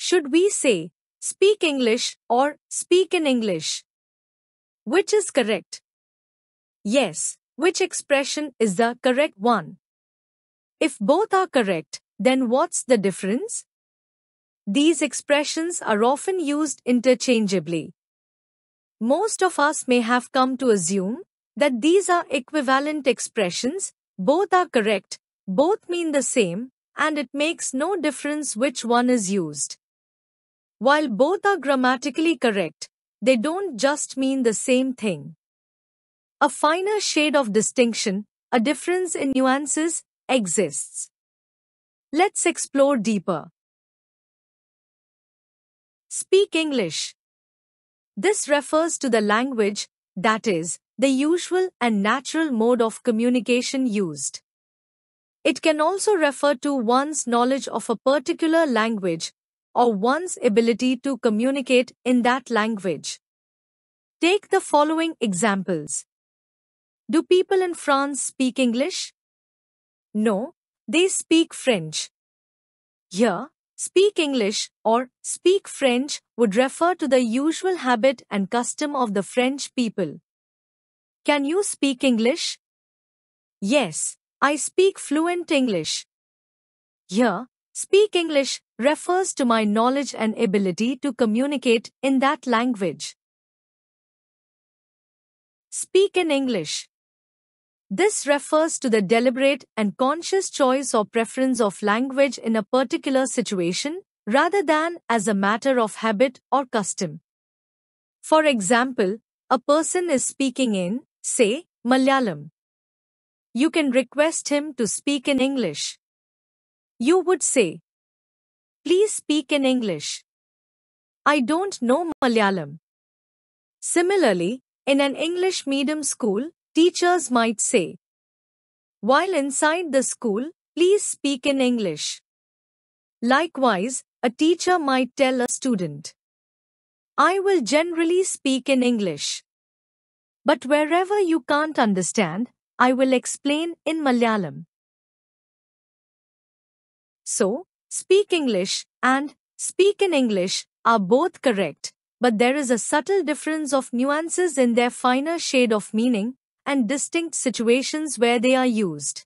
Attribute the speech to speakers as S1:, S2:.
S1: Should we say, speak English or speak in English? Which is correct? Yes, which expression is the correct one? If both are correct, then what's the difference? These expressions are often used interchangeably. Most of us may have come to assume that these are equivalent expressions, both are correct, both mean the same, and it makes no difference which one is used. While both are grammatically correct, they don't just mean the same thing. A finer shade of distinction, a difference in nuances, exists. Let's explore deeper. Speak English. This refers to the language, that is, the usual and natural mode of communication used. It can also refer to one's knowledge of a particular language or one's ability to communicate in that language. Take the following examples. Do people in France speak English? No, they speak French. Here, speak English or speak French would refer to the usual habit and custom of the French people. Can you speak English? Yes, I speak fluent English. Here, speak English refers to my knowledge and ability to communicate in that language. Speak in English. This refers to the deliberate and conscious choice or preference of language in a particular situation, rather than as a matter of habit or custom. For example, a person is speaking in, say, Malayalam. You can request him to speak in English. You would say, "Please speak in English. I don't know Malayalam." Similarly, in an English medium school, teachers might say, "While inside the school, please speak in English." Likewise, a teacher might tell a student, "I will generally speak in English. But wherever you can't understand, I will explain in Malayalam." So, speak English and speak in English are both correct, but there is a subtle difference of nuances in their finer shade of meaning and distinct situations where they are used.